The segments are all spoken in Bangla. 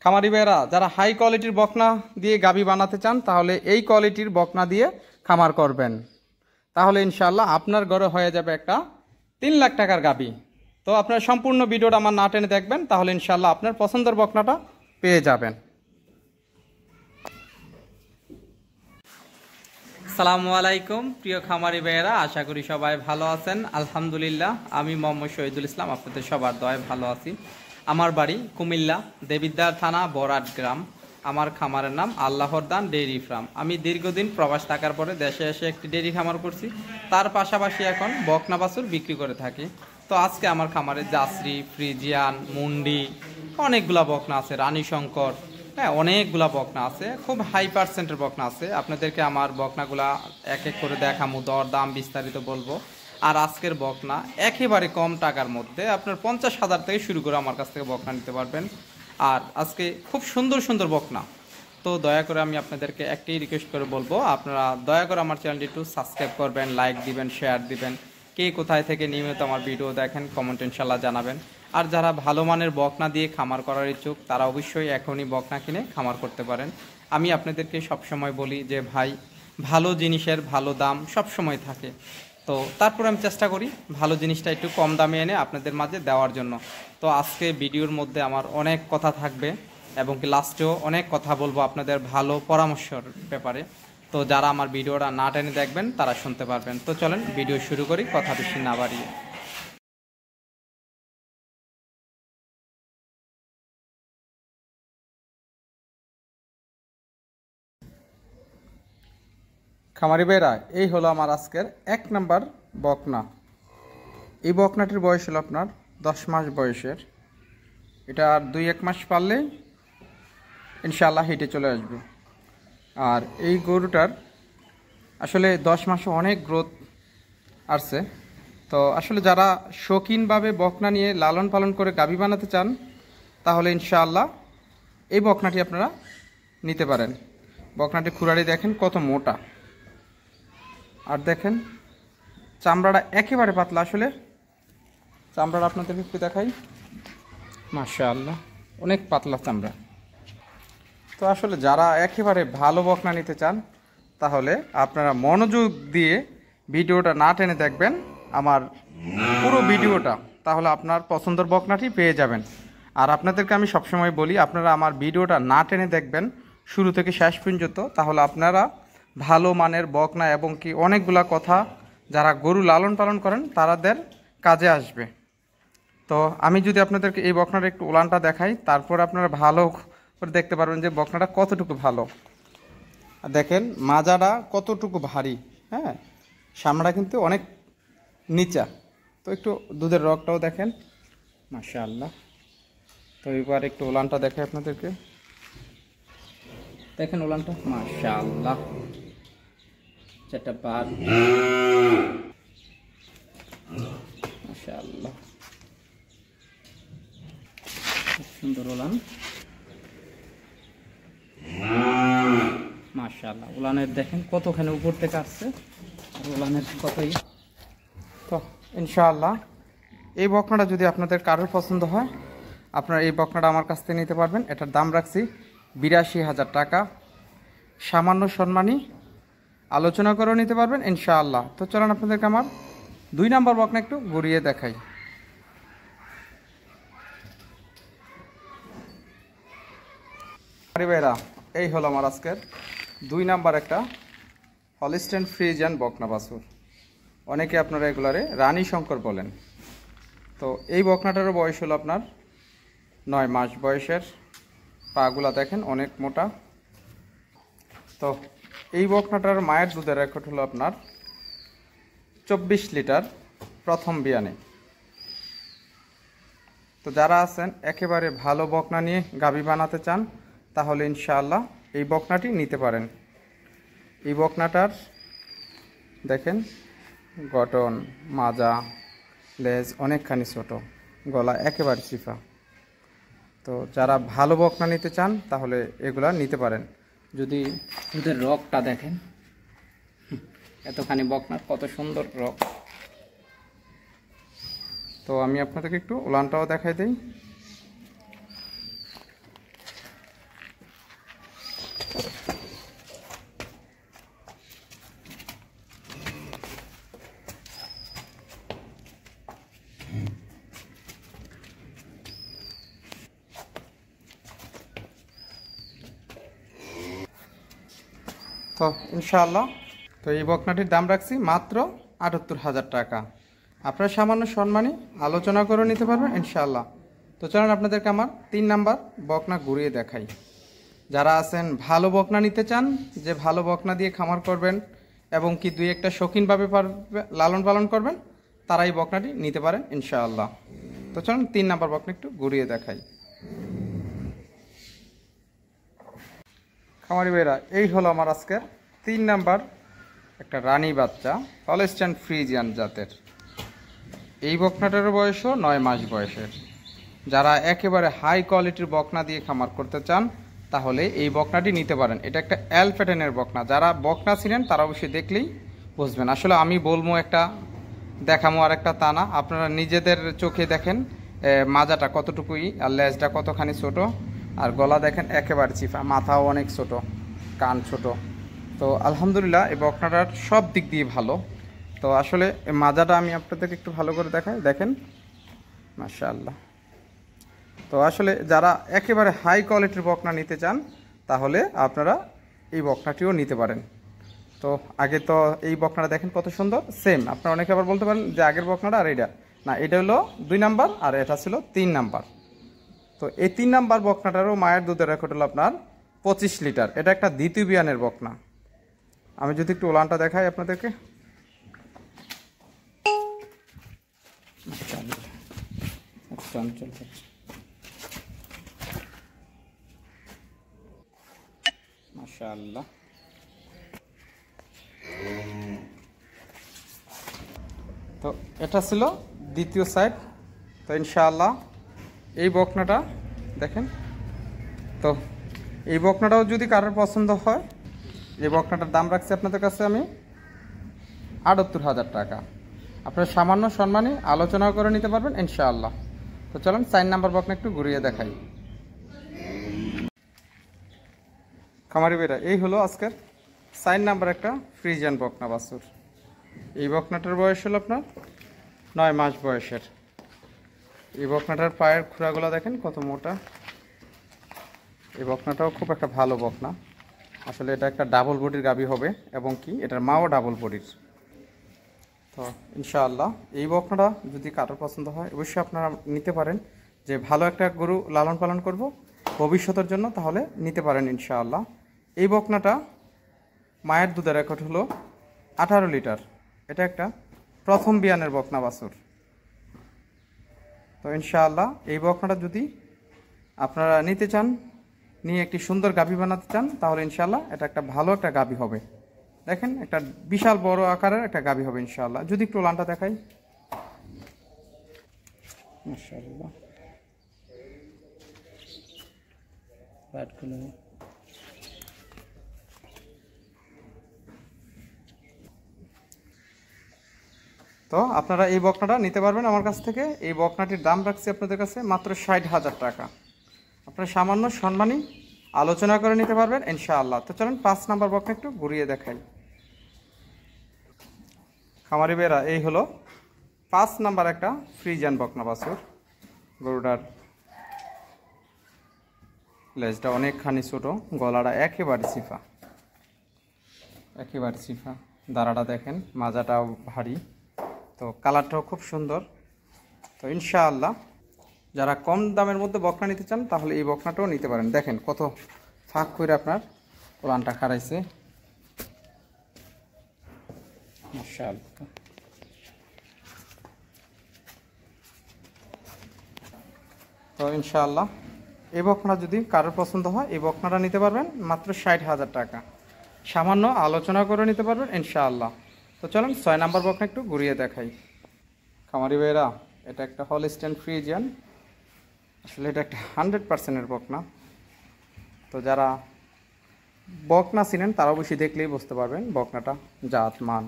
খামারি ভাইয়েরা যারা হাই কোয়ালিটির বকনা দিয়ে গাভী বানাতে চান তাহলে এই কোয়ালিটির বকনা দিয়ে খামার করবেন, তাহলে ইনশাআল্লাহ আপনার ঘরে হয়ে যাবে একটা 3 লাখ টাকার গাভী। তো আপনার সম্পূর্ণ ভিডিওটা আমার না টেনে দেখবেন, তাহলে ইনশাআল্লাহ আপনার পছন্দের বকনাটা পেয়ে যাবেন। আসসালামু আলাইকুম প্রিয় খামারি ভাইয়েরা, আশা করি সবাই ভালো আছেন। আলহামদুলিল্লাহ, আমি মোহাম্মদ শহীদুল ইসলাম আপনাদের সবার দয়ায় ভালো আছি। আমার বাড়ি কুমিল্লা দেবিদ্বার থানা বরাট গ্রাম। আমার খামারের নাম আল্লাহর দান ডেইরি ফার্ম। আমি দীর্ঘদিন প্রবাস থাকার পরে দেশে এসে একটি ডেইরি খামার করছি, তার পাশাপাশি এখন বকনা বাছুর বিক্রি করে থাকি। তো আজকে আমার খামারে জার্সি, ফ্রিজিয়ান, মুন্ডি অনেকগুলা বকনা আছে, রানী শঙ্কর, হ্যাঁ অনেকগুলা বকনা আছে, খুব হাই পার্সেন্টের বকনা আছে। আপনাদেরকে আমার বকনাগুলা এক এক করে দেখামু, দর দাম বিস্তারিত বলবো। আর আজকের বকনা একেবারে কম টাকার মধ্যে আপনার 50,000 থেকে শুরু করে আমার কাছ থেকে বকনা নিতে পারবেন। আর আজকে খুব সুন্দর সুন্দর বকনা। তো দয়া করে আমি আপনাদেরকে একটাই রিকোয়েস্ট করে বলবো, আপনারা দয়া করে আমার চ্যানেলটি একটু সাবস্ক্রাইব করবেন, লাইক দিবেন, শেয়ার দিবেন। কে কোথায় থেকে নিয়মিত আমার ভিডিও দেখেন কমেন্ট ইনশাল্লাহ জানাবেন। আর যারা ভালো মানের বকনা দিয়ে খামার করার ইচ্ছুক তারা অবশ্যই এখনই বকনা কিনে খামার করতে পারেন। আমি আপনাদেরকে সবসময় বলি যে ভাই, ভালো জিনিসের ভালো দাম সবসময় থাকে। তো তারপর আমি চেষ্টা করি ভালো জিনিসটা একটু কম দামে এনে আপনাদের মাঝে দেওয়ার জন্য। তো আজকে ভিডিওর মধ্যে আমার অনেক কথা থাকবে এবং কি লাস্টেও অনেক কথা বলবো আপনাদের ভালো পরামর্শের ব্যাপারে। তো যারা আমার ভিডিওটা না টেনে দেখবেন তারা শুনতে পারবেন। তো চলেন ভিডিও শুরু করি, কথা বেশি না বাড়িয়ে। খামারি ভাইরা, এই হলো আমার আজকের 1 নাম্বার বকনা। এই বকনাটির বয়স হলো আপনার 10 মাস বয়সের। এটা আর 2-1 মাস পারলে ইনশাআল্লাহ হিটে চলে আসবে। আর এই গরুটার আসলে 10 মাসে অনেক গ্রোথ আসছে। তো আসলে যারা শৌখিনভাবে বকনা নিয়ে লালন পালন করে গাভী বানাতে চান তাহলে ইনশাআল্লাহ এই বকনাটি আপনারা নিতে পারেন। বকনাটি খুরাড়ি দেখেন কত মোটা, আর দেখেন চামড়াটা একেবারে পাতলা। আসলে চামড়াটা আপনাদেরকে একটু দেখাই, মাশাআল্লাহ অনেক পাতলা চামড়া। তো আসলে যারা একেবারে ভালো বকনা নিতে চান তাহলে আপনারা মনোযোগ দিয়ে ভিডিওটা না টেনে দেখবেন আমার পুরো ভিডিওটা, তাহলে আপনার পছন্দের বকনাটি পেয়ে যাবেন। আর আপনাদেরকে আমি সবসময় বলি, আপনারা আমার ভিডিওটা না টেনে দেখবেন শুরু থেকে শেষ পর্যন্ত, তাহলে আপনারা ভালো মানের বকনা এবং কি অনেকগুলা কথা যারা গরু লালন পালন করেন তাদের কাজে আসবে। তো আমি যদি আপনাদেরকে এই বকনাটা একটু উলানটা দেখাই, তারপর আপনারা ভালো করে দেখতে পারবেন যে বকনাটা কতটুকু ভালো। আর দেখেন মাজাটা কতটুকু ভারী, হ্যাঁ সামনাটা কিন্তু অনেক নিচা। তো একটু দুধের রগটাও দেখেন, মাশাআল্লাহ। তো এবার একটু উলানটা দেখাই আপনাদেরকে, দেখেন উলানটা মাশাআল্লাহ, চারটা বার মাশাআল্লাহ, সুন্দর উলান মাশাআল্লাহ। উলানের দেখেন কতখানি উপর থেকে আসছে, আর উলানের কতই। তো ইনশাআল্লাহ এই বকনাটা যদি আপনাদের কারোর পছন্দ হয় আপনারা এই বকনাটা আমার কাছ থেকে নিতে পারবেন। এটার দাম রাখছি 82,000 টাকা। সামান্য সম্মানী আলোচনা করেও নিতে পারবেন ইনশাআল্লাহ। তো চলেন আপনাদেরকে আমার 2 নাম্বার বকনা একটু ঘুরিয়ে দেখাই। ভাইরা, এই হলো আমার আজকের 2 নাম্বার একটা হলিস্টেইন ফ্রিজিয়ান বকনা বাছুর। অনেকে আপনারা এগুলারে রানী শঙ্কর বলেন। তো এই বকনাটারও বয়স হলো আপনার 9 মাস বয়সের। পাগুলা দেখেন অনেক মোটা। তো এই বকনাটার মায়ের দুধের রেকর্ড হলো আপনার 24 লিটার প্রথম বিয়ানে। তো যারা আছেন একেবারে ভালো বকনা নিয়ে গাভী বানাতে চান তাহলে ইনশাআল্লাহ এই বকনাটি নিতে পারেন। এই বকনাটার দেখেন গঠন, মাজা, লেজ অনেকখানি ছোট, গলা একেবারে চিফা। তো যারা ভালো বকনা নিতে চান তাহলে এগুলা নিতে পারেন। যদি দুধের রগটা দেখেন, এতখানি বকনার কত সুন্দর রগ। তো আমি আপনাদেরকে একটু উলানটাও দেখাই দিই। তো ইনশাআল্লাহ তো এই বকনাটির দাম রাখছি মাত্র ৭৮,০০০ টাকা। আপনারা সামান্য সম্মানী আলোচনা করে নিতে পারবেন ইনশাআল্লাহ। তো চলুন আপনাদেরকে আমার ৩ নাম্বার বকনা ঘুরিয়ে দেখাই। যারা আছেন ভালো বকনা নিতে চান, যে ভালো বকনা দিয়ে খামার করবেন এবং কি দুই একটা শৌখিনভাবে লালন পালন করবেন, তারা এই বকনাটি নিতে পারেন ইনশাআল্লাহ। তো চলুন ৩ নাম্বার বকনা একটু ঘুরিয়ে দেখাই। খামারি ভাইরা, এই হলো আমার আজকের ৩ নাম্বার একটা রানী বাচ্চা হলস্টাইন ফ্রিজিয়ান জাতের। এই বকনাটার বয়সও ৯ মাস বয়সের। যারা একেবারে হাই কোয়ালিটির বকনা দিয়ে খামার করতে চান তাহলে এই বকনাটি নিতে পারেন। এটা একটা এল প্যাটার্নের বকনা। যারা বকনা ছিলেন তারা অবশ্যই দেখলেই বুঝবেন। আসলে আমি বলবো একটা দেখামো আর একটা তা না, আপনারা নিজেদের চোখে দেখেন মাজাটা কতটুকুই আর লেজটা কতখানি ছোট, আর গলা দেখেন একেবারে চিফা, মাথাও অনেক ছোট, কান ছোট। তো আলহামদুলিল্লাহ এই বকনাটার সব দিক দিয়ে ভালো। তো আসলে মাজাটা আমি আপনাদেরকে একটু ভালো করে দেখাই, দেখেন মাশাআল্লাহ। তো আসলে যারা একেবারে হাই কোয়ালিটির বকনা নিতে চান তাহলে আপনারা এই বকনাটিও নিতে পারেন। তো আগে তো এই বকনাটা দেখেন কত সুন্দর, সেম। আপনারা অনেকে আবার বলতে পারেন যে আগের বকনাটা আর এটা না, এটা হলো ২ নাম্বার আর এটা ছিল ৩ নাম্বার। তো এই ৩ নাম্বার বকনাটারও মায়ের দুধের রেকর্ড হলো আপনার ২৫ লিটার। এটা একটা দ্বিতীয় বিয়ানের বকনা। আমি যদি একটু ওলানটা দেখাই আপনাদেরকে, মাশাআল্লাহ। তো এটা ছিল দ্বিতীয় সাইড। তো ইনশাআল্লাহ এই বকনাটা দেখেন। তো এই বকনাটাও যদি কারোর পছন্দ হয়, এই বকনাটার দাম রাখছি আপনাদের কাছে আমি ৭৮,০০০ টাকা। আপনারা সামান্য সম্মানী আলোচনা করে নিতে পারবেন ইনশাআল্লাহ। তো চলুন ৪ নাম্বার বকনা একটু ঘুরিয়ে দেখাই। খামারি ভাইরা, এই হলো আজকের ৪ নাম্বার একটা ফ্রিজিয়ান বকনা বাছুর। এই বকনাটার বয়স হলো আপনার ৯ মাস বয়সের। এই বকনাটার পায়ের খুঁড়াগুলো দেখেন কত মোটা। এই বকনাটাও খুব একটা ভালো বকনা। আসলে এটা একটা ডাবল বডির গাভী হবে এবং কি এটার মাও ডাবল বডির। তো ইনশাআল্লাহ এই বকনাটা যদি কারোর পছন্দ হয় অবশ্যই আপনারা নিতে পারেন, যে ভালো একটা গরু লালন পালন করব ভবিষ্যতের জন্য, তাহলে নিতে পারেন ইনশাআল্লাহ। এই বকনাটা মায়ের দুধের রেকর্ড হলো ১৮ লিটার। এটা একটা প্রথম বিয়ানের বকনা বাছুর। তো ইনশাআল্লাহ এই বকনাটা যদি আপনারা নিতে চান, নিয়ে একটি সুন্দর গাভী বানাতে চান, তাহলে ইনশাআল্লাহ এটা একটা ভালো একটা গাভী হবে। দেখেন একটা বিশাল বড় আকারের একটা গাভী হবে ইনশাআল্লাহ। যদি একটু লানটা দেখাই, মাশাআল্লাহ। তো আপনারা এই বকনাটা নিতে পারবেন আমার কাছ থেকে। এই বকনাটির দাম রাখছি আপনাদের কাছে মাত্র ৬০,০০০ টাকা। আপনারা সামান্য সম্মানী আলোচনা করে নিতে পারবেন ইনশাআল্লাহ। তো চলুন ৫ নাম্বার বকনা একটু ঘুরিয়ে দেখাই। খামারি ভাইরা, এই হলো ৫ নাম্বার একটা ফ্রিজিয়ান বকনা বাছুর। গরুটার লেজটা অনেকখানি ছোট, গলাটা একেবারে চিফা, একেবারে চিফা। দাঁড়াটা দেখেন, মাজাটাও ভারী। তো কালারটাও খুব সুন্দর। তো ইনশাআল্লাহ যারা কম দামের মধ্যে বকনা নিতে চান তাহলে এই বকনাটাও নিতে পারেন। দেখেন কত ফাঁক করে আপনার ওলানটা খাড়াইছে, মাশাআল্লাহ। তো ইনশাআল্লাহ এই বকনা যদি কারোর পছন্দ হয় এই বকনাটা নিতে পারবেন মাত্র ৬০,০০০ টাকা। সামান্য আলোচনা করে নিতে পারবেন ইনশাআল্লাহ। তো চলুন ৬ নাম্বার বকনা একটু ঘুরিয়ে দেখাই। খামারি ভাইরা, এটা একটা হলস্টাইন ফ্রিজিয়ান। আসলে এটা একটা 100%-এর বকনা। তো যারা বকনা ছিলেন তারা অবশ্যই দেখলেই বুঝতে পারবেন বকনাটা জাত মান।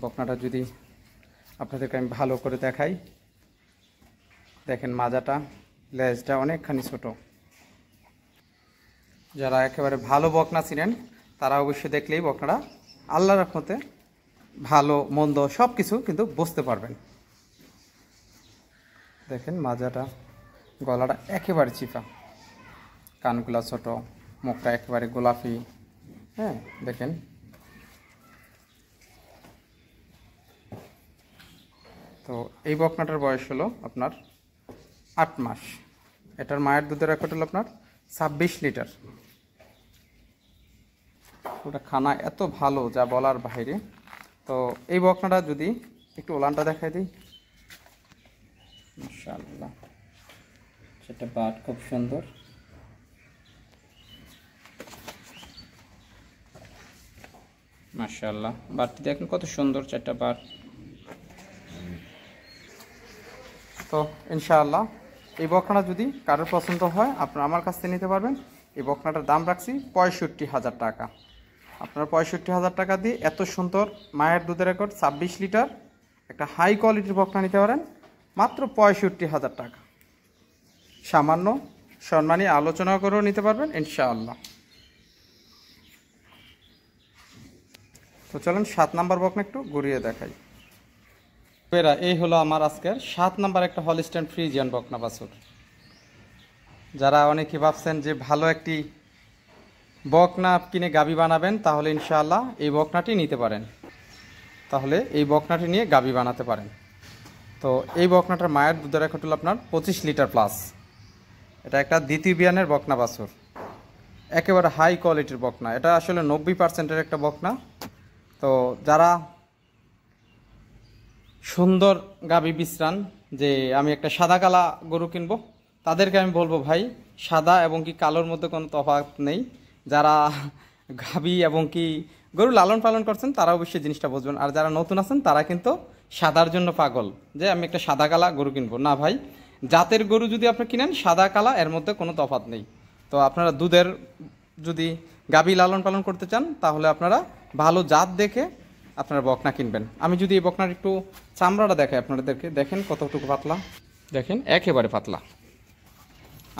বকনাটা যদি আপনাদেরকে আমি ভালো করে দেখাই, দেখেন মাজাটা, লেজটা অনেকখানি ছোট। যারা একেবারে ভালো বকনা ছিলেন তারা অবশ্যই দেখলেই বকনাটা আল্লাহর রহমতে ভালো মন্দ সব কিছু কিন্তু বুঝতে পারবেন। দেখেন মাজাটা, গলাটা একেবারে চিপা, কানগুলা ছোট, মুখটা একেবারে গোলাপি, হ্যাঁ দেখেন, তো এই বকনাটার বয়স হলো আপনার 8 মাস। এটার মায়ের দুধের রেকর্ড হলো আপনার 26 লিটার। ওটা খানা এত ভালো যা বলার বাইরে। তো এই বকনাটা যদি একটু ওলানটা দেখাই দিই, মাশাআল্লাহ, সেটা বাট খুব সুন্দর। মাশাআল্লাহ, বাটটি দেখেন কত সুন্দর, 4টা বাট। তো ইনশাআল্লাহ এই বকনাটা যদি কারোর পছন্দ হয় আপনারা আমার কাছ থেকে নিতে পারবেন। এই বকনাটার দাম রাখছি 65,000 টাকা। আপনারা 65,000 টাকা দিয়ে এত সুন্দর মায়ের দুধের রেকর্ড 26 লিটার একটা হাই কোয়ালিটির বকনা নিতে পারেন মাত্র 65,000 টাকা। সামান্য সম্মানী আলোচনা করেও নিতে পারবেন ইনশাআল্লাহ। তো চলেন 7 নাম্বার বকনা একটু ঘুরিয়ে দেখাই। এই হলো আমার আজকের 7 নাম্বার একটা হলিস্টাইন ফ্রিজিয়ান বকনা বাছুর। যারা অনেকে ভাবছেন যে ভালো একটি বকনা কিনে গাবি বানাবেন, তাহলে ইনশাআল্লাহ এই বকনাটি নিতে পারেন, তাহলে এই বকনাটি নিয়ে গাবি বানাতে পারেন। তো এই বকনাটার মায়ের দুধের রেকর্ড হলো আপনার 25 লিটার প্লাস। এটা একটা দ্বিতীয় বিয়ানের বকনা বাছুর, একেবারে হাই কোয়ালিটির বকনা। এটা আসলে 90%-এর একটা বকনা। তো যারা সুন্দর গাবি বিশ্রান যে আমি একটা সাদা কালা গরু কিনবো, তাদেরকে আমি বলবো ভাই সাদা এবং কি কালোর মধ্যে কোনো তফাৎ নেই। যারা গাবি এবং কি গরু লালন পালন করছেন তারা অবশ্যই জিনিসটা বুঝবেন। আর যারা নতুন আছেন তারা কিন্তু সাদার জন্য পাগল, যে আমি একটা সাদা কালা গরু কিনবো। না ভাই, জাতের গরু যদি আপনি কিনেন সাদা কালা এর মধ্যে কোনো তফাৎ নেই। তো আপনারা দুধের যদি গাবি লালন পালন করতে চান তাহলে আপনারা ভালো জাত দেখে আপনারা বকনা কিনবেন। আমি যদি এই বকনার একটু চামড়াটা দেখাই আপনাদেরকে, দেখেন কতটুকু পাতলা, দেখেন একেবারে পাতলা।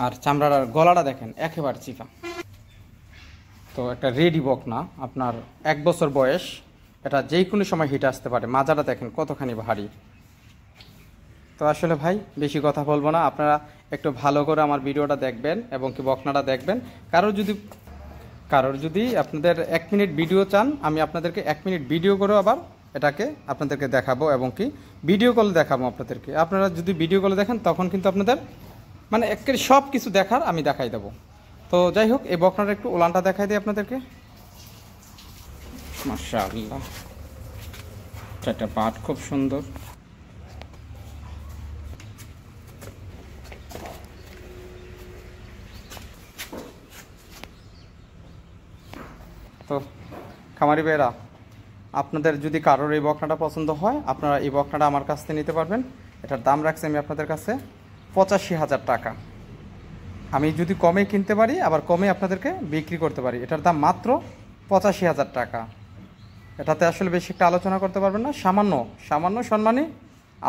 আর চামড়ার গলাটা দেখেন একেবারে চিপা। তো একটা রেডি বকনা, আপনার 1 বছর বয়স, এটা যেই কোনো সময় হিট আসতে পারে। মাজাটা দেখেন কতখানি ভারী। তো আসলে ভাই বেশি কথা বলবো না, আপনারা একটু ভালো করে আমার ভিডিওটা দেখবেন এবং কি বকনাটা দেখবেন। কারোর যদি আপনাদের 1 মিনিট ভিডিও চান, আমি আপনাদেরকে 1 মিনিট ভিডিও করেও আবার এটাকে আপনাদেরকে দেখাবো এবং কি ভিডিও কলে দেখাবো আপনাদেরকে। আপনারা যদি ভিডিও কলে দেখেন তখন কিন্তু আপনাদের মানে একেবারে সব কিছু দেখার আমি দেখাই দেবো। তো যাই হোক, এই বকনাটা একটু ওলানটা দেখাই দিই আপনাদেরকে। মাশাআল্লাহ, চারটা পাট খুব সুন্দর। তো খামারি ভাইরা, আপনাদের যদি কারোর এই বকনাটা পছন্দ হয় আপনারা এই বকনাটা আমার কাছ থেকে নিতে পারবেন। এটার দাম রাখছি আমি আপনাদের কাছে 85,000 টাকা। আমি যদি কমে কিনতে পারি আবার কমে আপনাদেরকে বিক্রি করতে পারি। এটার দাম মাত্র 85,000 টাকা। এটাতে আসলে বেশি একটা আলোচনা করতে পারবেন না, সামান্য সম্মানী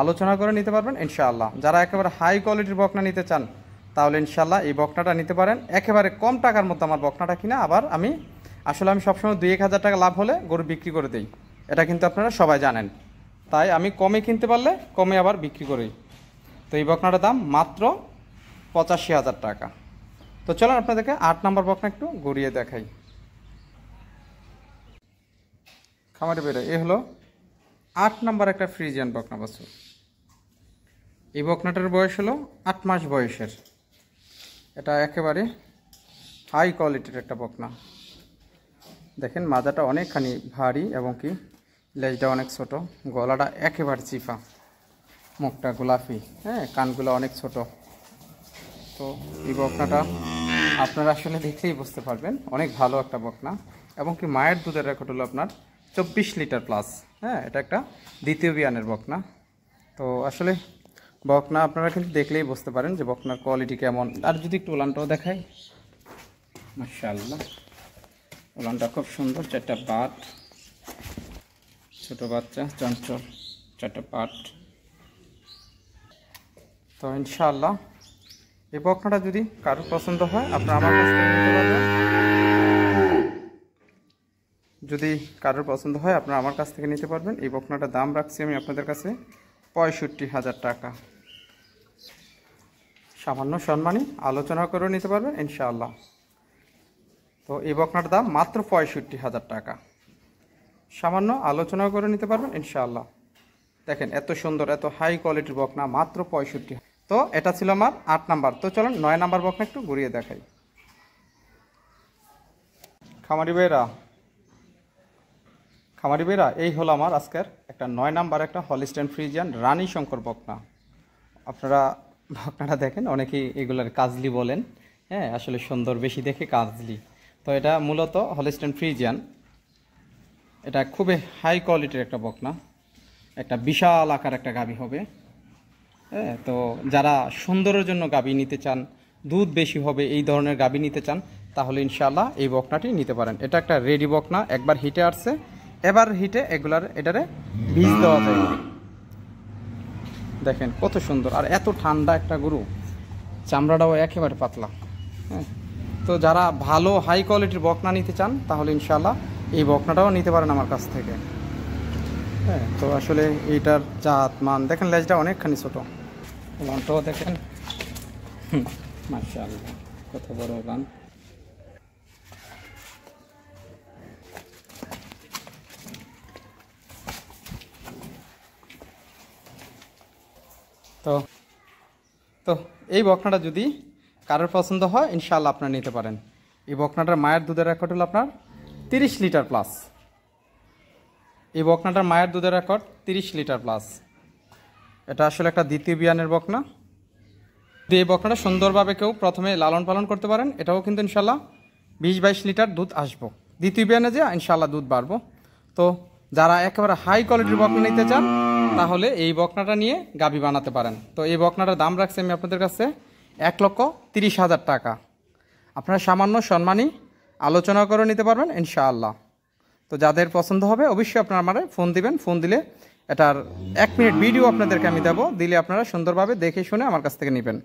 আলোচনা করে নিতে পারবেন ইনশাআল্লাহ। যারা একেবারে হাই কোয়ালিটির বকনা নিতে চান তাহলে ইনশাআল্লাহ এই বকনাটা নিতে পারেন। একেবারে কম টাকার মধ্যে আমার বকনাটা কিনা আবার আমি সবসময় 2-1 হাজার টাকা লাভ হলে গরু বিক্রি করে দিই, এটা কিন্তু আপনারা সবাই জানেন। তাই আমি কমে কিনতে পারলে কমে আবার বিক্রি করি। তো এই বকনাটার দাম মাত্র 85,000 টাকা। তো চলুন আপনাদেরকে 8 নাম্বার বকনা একটু ঘুরিয়ে দেখাই। খামারি বেড়ে এ হলো 8 নাম্বার একটা ফ্রিজিয়ান বকনা বাছুর। এই বকনাটার বয়স হলো 8 মাস বয়সের। এটা একেবারে হাই কোয়ালিটির একটা বকনা। দেখেন মাজাটা অনেকখানি ভারী এবং কি লেজটা অনেক ছোট, গলাটা একেবারে চিপা, মুখটা গোলাপি, হ্যাঁ কানগুলো অনেক ছোট। তো এই বকনাটা আপনারা আসলে দেখলেই বুঝতে পারবেন অনেক ভালো একটা বকনা এবং কি মায়ের দুধের রেকর্ড হলো আপনার 24 লিটার প্লাস। হ্যাঁ, এটা একটা দ্বিতীয় বিয়ানের বকনা। তো আসলে বকনা আপনারা কিন্তু দেখলেই বুঝতে পারেন যে বকনার কোয়ালিটি কেমন। আর যদি একটু ওলানটাও দেখাই, মাশাআল্লাহ, ওলানটা খুব সুন্দর, 4টা পাট, ছোট বাচ্চা চঞ্চল, 4টা পাট। তো ইনশাআল্লাহ এই বকনাটা যদি কারোর পছন্দ হয় আপনারা আমার কাছ থেকে নিতে পারবেন। যদি কারোর পছন্দ হয় আপনারা আমার কাছ থেকে নিতে পারবেন। এই বকনাটার দাম রাখছি আমি আপনাদের কাছে 65,000 টাকা। সামান্য সম্মানী আলোচনা করেও নিতে পারবেন ইনশাআল্লাহ। তো এই বকনার দাম মাত্র 65,000 টাকা। সামান্য আলোচনা করে নিতে পারবেন ইনশাআল্লাহ। দেখেন এত সুন্দর এত হাই কোয়ালিটির বকনা মাত্র 65। তো এটা ছিল আমার 8 নাম্বার। তো চলুন 9 নাম্বার বকনা একটু ঘুরিয়ে দেখাই। খামারি ভাইরা এই হলো আমার আজকের একটা 9 নাম্বার একটা হলিস্টাইন ফ্রিজিয়ান রানী শঙ্কর বকনা। আপনারা বকনাটা দেখেন, অনেকেই এগুলার কাজলি বলেন, হ্যাঁ আসলে সুন্দর বেশি দেখে কাজলি। তো এটা মূলত হলিস্টাইন ফ্রিজিয়ান, এটা খুবই হাই কোয়ালিটির একটা বকনা, একটা বিশাল আকার একটা গাভী হবে। হ্যাঁ, তো যারা সুন্দরের জন্য গাভী নিতে চান, দুধ বেশি হবে এই ধরনের গাভী নিতে চান, তাহলে ইনশাআল্লাহ এই বকনাটি নিতে পারেন। এটা একটা রেডি বকনা, একবার হিটে আসছে, এবার হিটে এটারে বীজ দেওয়া যায়। দেখেন কত সুন্দর আর এত ঠান্ডা একটা গরু, চামড়াটাও একেবারে পাতলা। হ্যাঁ, তো যারা ভালো হাই কোয়ালিটির বকনা নিতে চান, তাহলে ইনশাআল্লাহ এই বকনাটাও নিতে পারেন আমার কাছ থেকে। হ্যাঁ, তো আসলে এইটার জাত মান দেখেন, লেজটা অনেকখানি ছোটো, লানটাও দেখেন মাশাআল্লাহ কত বড় লান। তো তো এই বকনাটা যদি কারোর পছন্দ হয় ইনশাআল্লাহ আপনারা নিতে পারেন। এই বকনাটার মায়ের দুধের রেকর্ড হলো আপনার 30 লিটার প্লাস। এই বকনাটার মায়ের দুধের রেকর্ড 30 লিটার প্লাস। এটা আসলে একটা দ্বিতীয় বিয়ানের বকনা। যদি এই বকনাটা সুন্দরভাবে কেউ প্রথমে লালন পালন করতে পারেন, এটাও কিন্তু ইনশাআল্লাহ 20-22 লিটার দুধ আসবো। দ্বিতীয় বিয়ানে যে ইনশাআল্লাহ দুধ বাড়বো। তো যারা একেবারে হাই কোয়ালিটির বকনা নিতে চান, তাহলে এই বকনাটা নিয়ে গাভী বানাতে পারেন। তো এই বকনাটার দাম রাখছি আমি আপনাদের কাছে 1,30,000 টাকা। আপনারা সামান্য সম্মানী আলোচনা করে নিতে পারবেন ইনশাআল্লাহ। তো যাদের পছন্দ হবে অবশ্যই আপনারা আমারে ফোন দিবেন। ফোন দিলে এটার 1 মিনিট ভিডিও আপনাদেরকে আমি দেবো, দিলে আপনারা সুন্দরভাবে দেখে শুনে আমার কাছ থেকে নেবেন।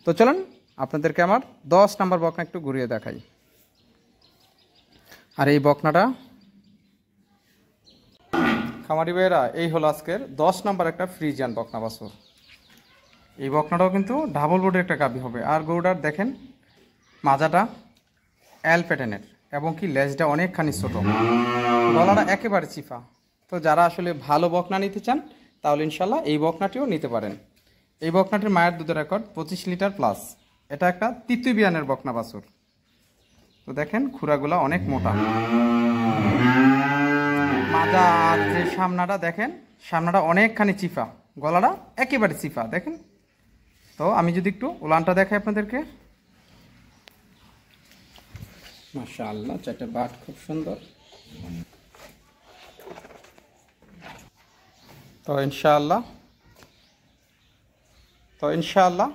তো চলুন আপনাদেরকে আমার 10 নাম্বার বকনা একটু ঘুরিয়ে দেখাই। আর এই বকনাটা খামারি ভাইয়েরা এই হলো আজকের 10 নাম্বার একটা ফ্রিজিয়ান বকনা বাছুর। এই বকনাটাও কিন্তু ডাবল বোর্ডের একটা গাভী হবে। আর গরুটার দেখেন মাজাটা এল প্যাটার্নের এবং কি লেজটা অনেকখানি ছোট, গলাটা একেবারে চিফা। তো যারা আসলে ভালো বকনা নিতে চান, তাহলে ইনশাল্লাহ এই বকনাটিও নিতে পারেন। এই বকনাটির মায়ের দুধের রেকর্ড 25 লিটার প্লাস। এটা একটা তৃতীয় বিয়ানের বকনা বাছুর। তো দেখেন খুরাগুলা অনেক মোটা, মাজা আর যে সামনাটা দেখেন, সামনাটা অনেকখানি চিফা, গলাটা একেবারে চিফা দেখেন। তো আমি যদি একটু উলানটা দেখাই আপনাদেরকে, মাশাআল্লাহ চারটা বাট খুব সুন্দর। তো ইনশাআল্লাহ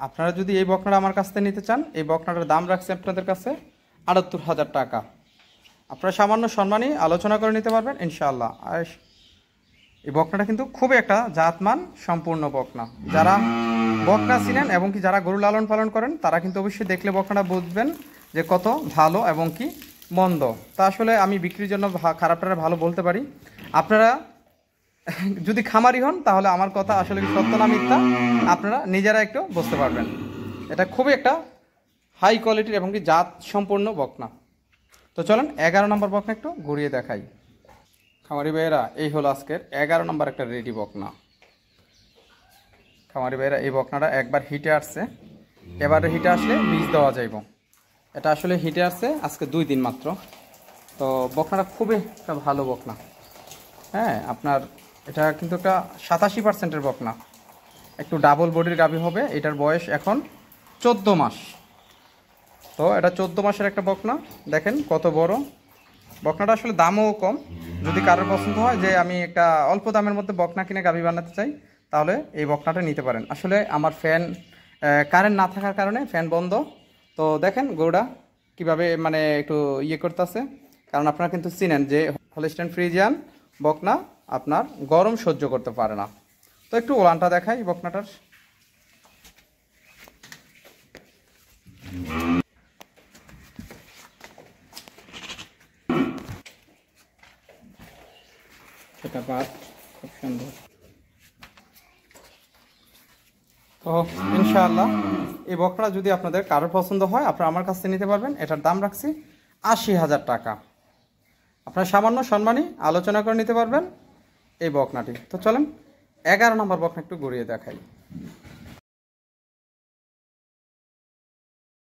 আপনারা যদি এই বকনাটা আমার কাছ থেকে নিতে চান, এই বকনাটার দাম রাখছে আপনাদের কাছে 78,000 টাকা। আপনারা সামান্য সম্মানী আলোচনা করে নিতে পারবেন ইনশাআল্লাহ। আর এই বকনাটা কিন্তু খুবই একটা জাতমান সম্পূর্ণ বকনা। যারা বকনা চিনেন এবং কি যারা গরু লালন পালন করেন, তারা কিন্তু অবশ্যই দেখলে বকনাটা বুঝবেন যে কত ভালো এবং কি মন্দ। তা আসলে আমি বিক্রির জন্য খারাপটা ভালো বলতে পারি। আপনারা যদি খামারি হন, তাহলে আমার কথা আসলে সত্য না মিথ্যা আপনারা নিজেরা একটু বুঝতে পারবেন। এটা খুবই একটা হাই কোয়ালিটির এবং কি জাত সম্পূর্ণ বকনা। তো চলেন 11 নম্বর বকনা একটু ঘুরিয়ে দেখাই। খামারি ভাইয়েরা এই হলো আজকের 11 নম্বর একটা রেডি বকনা। খামারি ভাইয়েরা এই বকনাটা একবার হিটে আসছে, এবারে হিটে আসলে বীজ দেওয়া যাইব। এটা আসলে হিটে আসছে আজকে 2 দিন মাত্র। তো বকনাটা খুবই একটা ভালো বকনা। হ্যাঁ, আপনার এটা কিন্তু একটা 87%-এর বকনা, একটু ডাবল বডির গাভী হবে। এটার বয়স এখন 14 মাস। তো এটা 14 মাসের একটা বকনা, দেখেন কত বড় বকনাটা। আসলে দামও কম। যদি কারোর পছন্দ হয় যে আমি একটা অল্প দামের মধ্যে বকনা কিনে গাভী বানাতে চাই, তাহলে এই বকনাটা নিতে পারেন। আসলে আমার ফ্যান কারেন্ট না থাকার কারণে ফ্যান বন্ধ। তো দেখেন গরুটা কীভাবে মানে একটু করতেছে, কারণ আপনারা কিন্তু চিনেন যে হলিস্টাইন ফ্রিজিয়ান বকনা আপনার গরম সহ্য করতে পারে না। তো একটু ওলানটা দেখাই বকনাটার। সেটা বাদ খুব সুন্দর। তো ইনশাআল্লাহ এই বকনাটা যদি আপনাদের কারোর পছন্দ হয়, আপনারা আমার কাছ থেকে নিতে পারবেন। এটার দাম রাখছি 80,000 টাকা। আপনার সামান্য সম্মানী আলোচনা করে নিতে পারবেন এই বকনাটি। তো চলেন 11 নম্বর বকনা একটু ঘুরিয়ে দেখাই।